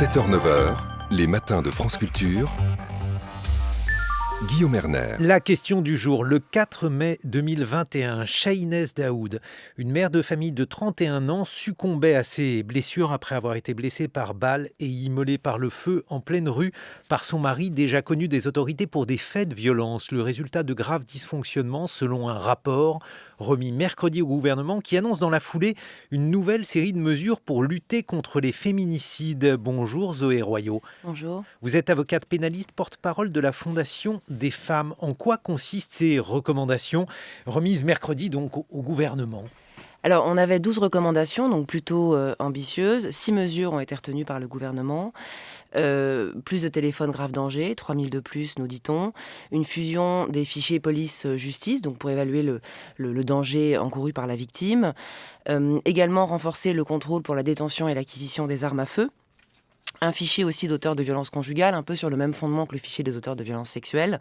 7h-9h, les matins de France Culture. Guillaume Erner. La question du jour, le 4 mai 2021, Shahinez Daoud, une mère de famille de 31 ans, succombait à ses blessures après avoir été blessée par balle et immolée par le feu en pleine rue par son mari, déjà connu des autorités pour des faits de violence. Le résultat de graves dysfonctionnements selon un rapport remis mercredi au gouvernement qui annonce dans la foulée une nouvelle série de mesures pour lutter contre les féminicides. Bonjour Zoé Royaux. Bonjour. Vous êtes avocate pénaliste, porte-parole de la Fondation des femmes. En quoi consistent ces recommandations remises mercredi donc au gouvernement ? Alors, on avait 12 recommandations, donc plutôt ambitieuses. 6 mesures ont été retenues par le gouvernement. Plus de téléphones grave danger, 3000 de plus, nous dit-on. Une fusion des fichiers police-justice, donc pour évaluer le danger encouru par la victime. Également renforcer le contrôle pour la détention et l'acquisition des armes à feu. Un fichier aussi d'auteurs de violences conjugales, un peu sur le même fondement que le fichier des auteurs de violences sexuelles.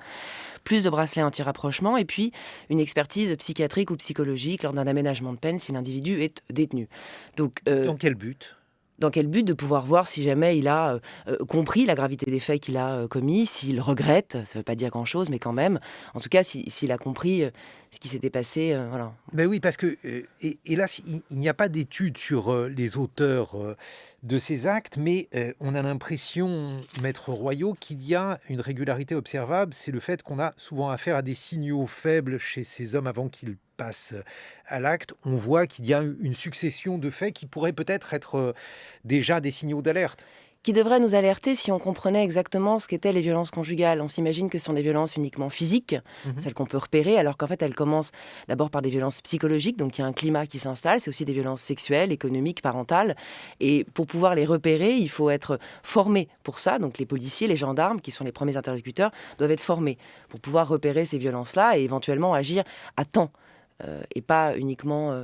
Plus de bracelets anti-rapprochement et puis une expertise psychiatrique ou psychologique lors d'un aménagement de peine si l'individu est détenu. Donc, dans quel but ? Dans quel but ? De pouvoir voir si jamais il a compris la gravité des faits qu'il a commis, s'il regrette, ça ne veut pas dire grand-chose, mais quand même, en tout cas, s'il a compris ce qui s'était passé, voilà. Ben oui, parce que, hélas, il n'y a pas d'études sur les auteurs de ces actes, mais on a l'impression, maître Royaux, qu'il y a une régularité observable, c'est le fait qu'on a souvent affaire à des signaux faibles chez ces hommes avant qu'ils passent à l'acte. On voit qu'il y a une succession de faits qui pourraient peut-être être déjà des signaux d'alerte. Qui devrait nous alerter si on comprenait exactement ce qu'étaient les violences conjugales. On s'imagine que ce sont des violences uniquement physiques, celles qu'on peut repérer, alors qu'en fait elles commencent d'abord par des violences psychologiques, donc il y a un climat qui s'installe, c'est aussi des violences sexuelles, économiques, parentales, et pour pouvoir les repérer, il faut être formé pour ça, donc les policiers, les gendarmes, qui sont les premiers interlocuteurs, doivent être formés pour pouvoir repérer ces violences-là et éventuellement agir à temps, et pas uniquement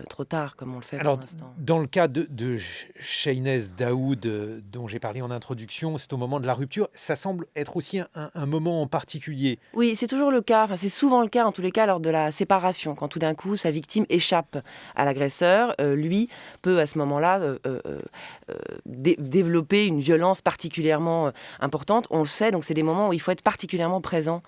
trop tard, comme on le fait pour l'instant. Dans le cas de Shahinez Daoud, dont j'ai parlé en introduction, c'est au moment de la rupture. Ça semble être aussi un moment en particulier. Oui, c'est toujours le cas, c'est souvent le cas en tous les cas lors de la séparation, quand tout d'un coup sa victime échappe à l'agresseur, lui peut à ce moment-là développer une violence particulièrement importante. On le sait, donc c'est des moments où il faut être particulièrement présent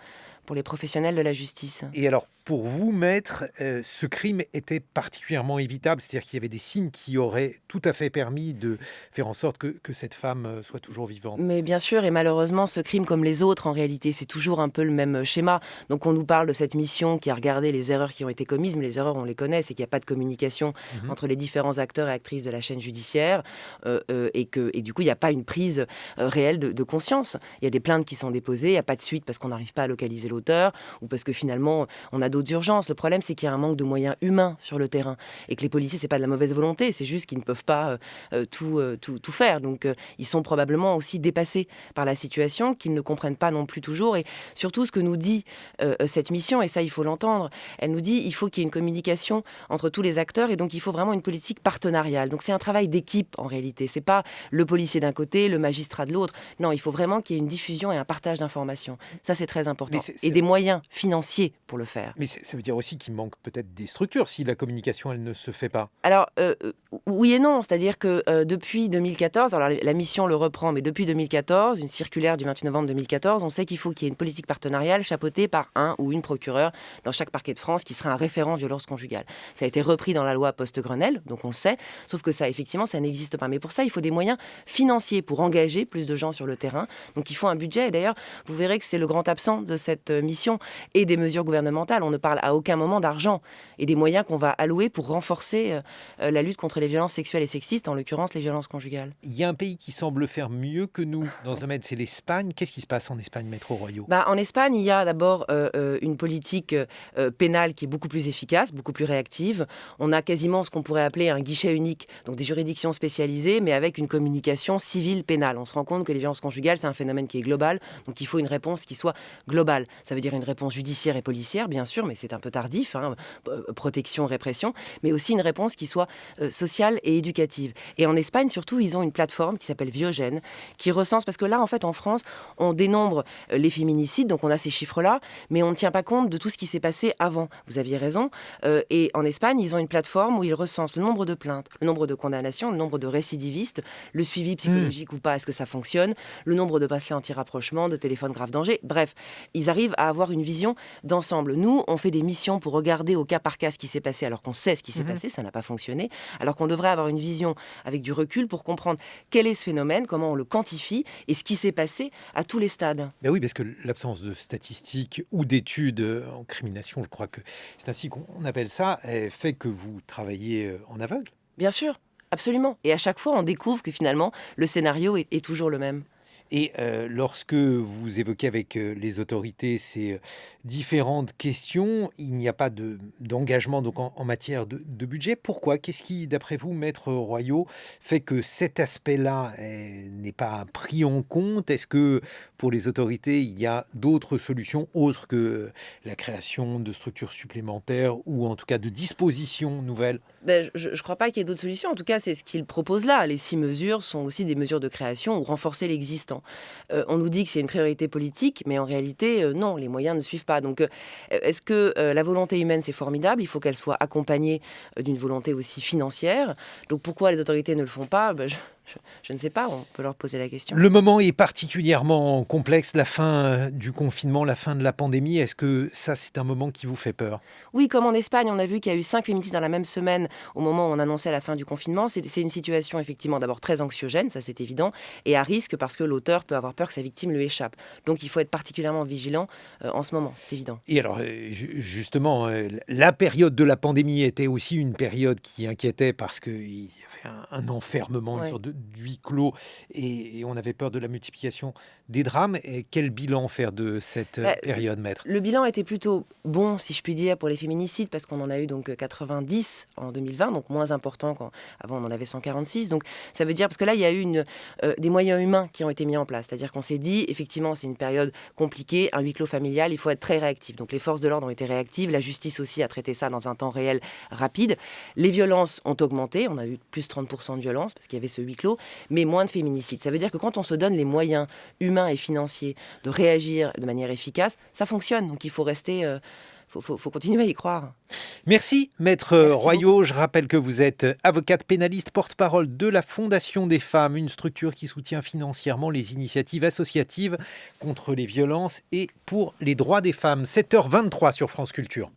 pour les professionnels de la justice. Et alors, pour vous, maître, ce crime était particulièrement évitable, c'est-à-dire qu'il y avait des signes qui auraient tout à fait permis de faire en sorte que cette femme soit toujours vivante. Mais bien sûr, et malheureusement, ce crime, comme les autres, en réalité, c'est toujours un peu le même schéma. Donc on nous parle de cette mission qui a regardé les erreurs qui ont été commises, mais les erreurs, on les connaît, c'est qu'il n'y a pas de communication entre les différents acteurs et actrices de la chaîne judiciaire, et du coup, il n'y a pas une prise réelle de conscience. Il y a des plaintes qui sont déposées, il n'y a pas de suite parce qu'on n'arrive pas à localiser l'auteur, ou parce que finalement, on a d'autres urgences. Le problème, c'est qu'il y a un manque de moyens humains sur le terrain, et que les policiers, c'est pas de la mauvaise volonté, c'est juste qu'ils ne peuvent pas tout faire. Donc, ils sont probablement aussi dépassés par la situation, qu'ils ne comprennent pas non plus toujours. Et surtout, ce que nous dit cette mission, et ça, il faut l'entendre, elle nous dit il faut qu'il y ait une communication entre tous les acteurs, et donc il faut vraiment une politique partenariale. Donc, c'est un travail d'équipe, en réalité. C'est pas le policier d'un côté, le magistrat de l'autre. Non, il faut vraiment qu'il y ait une diffusion et un partage d'informations. Ça, c'est très important. Et des moyens financiers pour le faire. Mais ça veut dire aussi qu'il manque peut-être des structures si la communication, elle ne se fait pas. Alors, oui et non. C'est-à-dire que depuis 2014, alors la mission le reprend, mais depuis 2014, une circulaire du 28 novembre 2014, on sait qu'il faut qu'il y ait une politique partenariale chapeautée par un ou une procureure dans chaque parquet de France qui sera un référent violence conjugale. Ça a été repris dans la loi post-Grenelle, donc on le sait, sauf que ça, effectivement, ça n'existe pas. Mais pour ça, il faut des moyens financiers pour engager plus de gens sur le terrain. Donc il faut un budget. Et d'ailleurs, vous verrez que c'est le grand absent de cette mission et des mesures gouvernementales. On ne parle à aucun moment d'argent et des moyens qu'on va allouer pour renforcer la lutte contre les violences sexuelles et sexistes, en l'occurrence les violences conjugales. Il y a un pays qui semble faire mieux que nous dans ce domaine, c'est l'Espagne. Qu'est-ce qui se passe en Espagne, maître Royaux ? En Espagne, il y a d'abord une politique pénale qui est beaucoup plus efficace, beaucoup plus réactive. On a quasiment ce qu'on pourrait appeler un guichet unique, donc des juridictions spécialisées, mais avec une communication civile pénale. On se rend compte que les violences conjugales, c'est un phénomène qui est global, donc il faut une réponse qui soit globale. Ça veut dire une réponse judiciaire et policière, bien sûr, sûr, mais c'est un peu tardif, protection, répression, mais aussi une réponse qui soit sociale et éducative. Et en Espagne, surtout, ils ont une plateforme qui s'appelle Viogen, qui recense, parce que là, en fait, en France, on dénombre les féminicides, donc on a ces chiffres-là, mais on ne tient pas compte de tout ce qui s'est passé avant. Vous aviez raison. Et en Espagne, ils ont une plateforme où ils recensent le nombre de plaintes, le nombre de condamnations, le nombre de récidivistes, le suivi psychologique ou pas, est-ce que ça fonctionne, le nombre de passés anti-rapprochement, de téléphones grave danger. Bref, ils arrivent à avoir une vision d'ensemble. Nous, on fait des missions pour regarder au cas par cas ce qui s'est passé, alors qu'on sait ce qui s'est passé, ça n'a pas fonctionné, alors qu'on devrait avoir une vision avec du recul pour comprendre quel est ce phénomène, comment on le quantifie et ce qui s'est passé à tous les stades. Ben oui, parce que l'absence de statistiques ou d'études en crimination, je crois que c'est ainsi qu'on appelle ça, fait que vous travaillez en aveugle. Bien sûr, absolument. Et à chaque fois, on découvre que finalement, le scénario est toujours le même. Et lorsque vous évoquez avec les autorités ces différentes questions, il n'y a pas d'engagement donc en matière de budget. Pourquoi? Qu'est-ce qui, d'après vous, Maître Royot, fait que cet aspect-là n'est pas pris en compte? Est-ce que pour les autorités, il y a d'autres solutions autres que la création de structures supplémentaires ou en tout cas de dispositions nouvelles? Je ne crois pas qu'il y ait d'autres solutions. En tout cas, c'est ce qu'il propose là. Les 6 mesures sont aussi des mesures de création ou renforcer l'existant. On nous dit que c'est une priorité politique, mais en réalité, non, les moyens ne suivent pas. Donc, est-ce que la volonté humaine, c'est formidable? Il faut qu'elle soit accompagnée d'une volonté aussi financière. Donc, pourquoi les autorités ne le font pas? Je ne sais pas, on peut leur poser la question. Le moment est particulièrement complexe, la fin du confinement, la fin de la pandémie. Est-ce que ça, c'est un moment qui vous fait peur? Oui, comme en Espagne, on a vu qu'il y a eu 5 féminicides dans la même semaine au moment où on annonçait la fin du confinement. C'est une situation effectivement d'abord très anxiogène, ça c'est évident, et à risque parce que l'auteur peut avoir peur que sa victime lui échappe. Donc il faut être particulièrement vigilant en ce moment, c'est évident. Et alors, justement, la période de la pandémie était aussi une période qui inquiétait parce qu'il y avait un enfermement, une sorte de huis clos, et on avait peur de la multiplication des drames. Et quel bilan faire de cette période, Maître? Le bilan était plutôt bon, si je puis dire, pour les féminicides, parce qu'on en a eu donc 90 en 2020, donc moins important qu'avant on en avait 146. Donc ça veut dire, parce que là, il y a eu des moyens humains qui ont été mis en place. C'est-à-dire qu'on s'est dit, effectivement, c'est une période compliquée, un huis clos familial, il faut être très réactif. Donc les forces de l'ordre ont été réactives, la justice aussi a traité ça dans un temps réel rapide. Les violences ont augmenté, on a eu plus 30% de violences, parce qu'il y avait ce huis clos, mais moins de féminicides. Ça veut dire que quand on se donne les moyens humains et financiers de réagir de manière efficace, ça fonctionne. Donc il faut rester... faut continuer à y croire. Merci, Maître Royot. Je rappelle que vous êtes avocate pénaliste, porte-parole de la Fondation des femmes, une structure qui soutient financièrement les initiatives associatives contre les violences et pour les droits des femmes. 7h23 sur France Culture.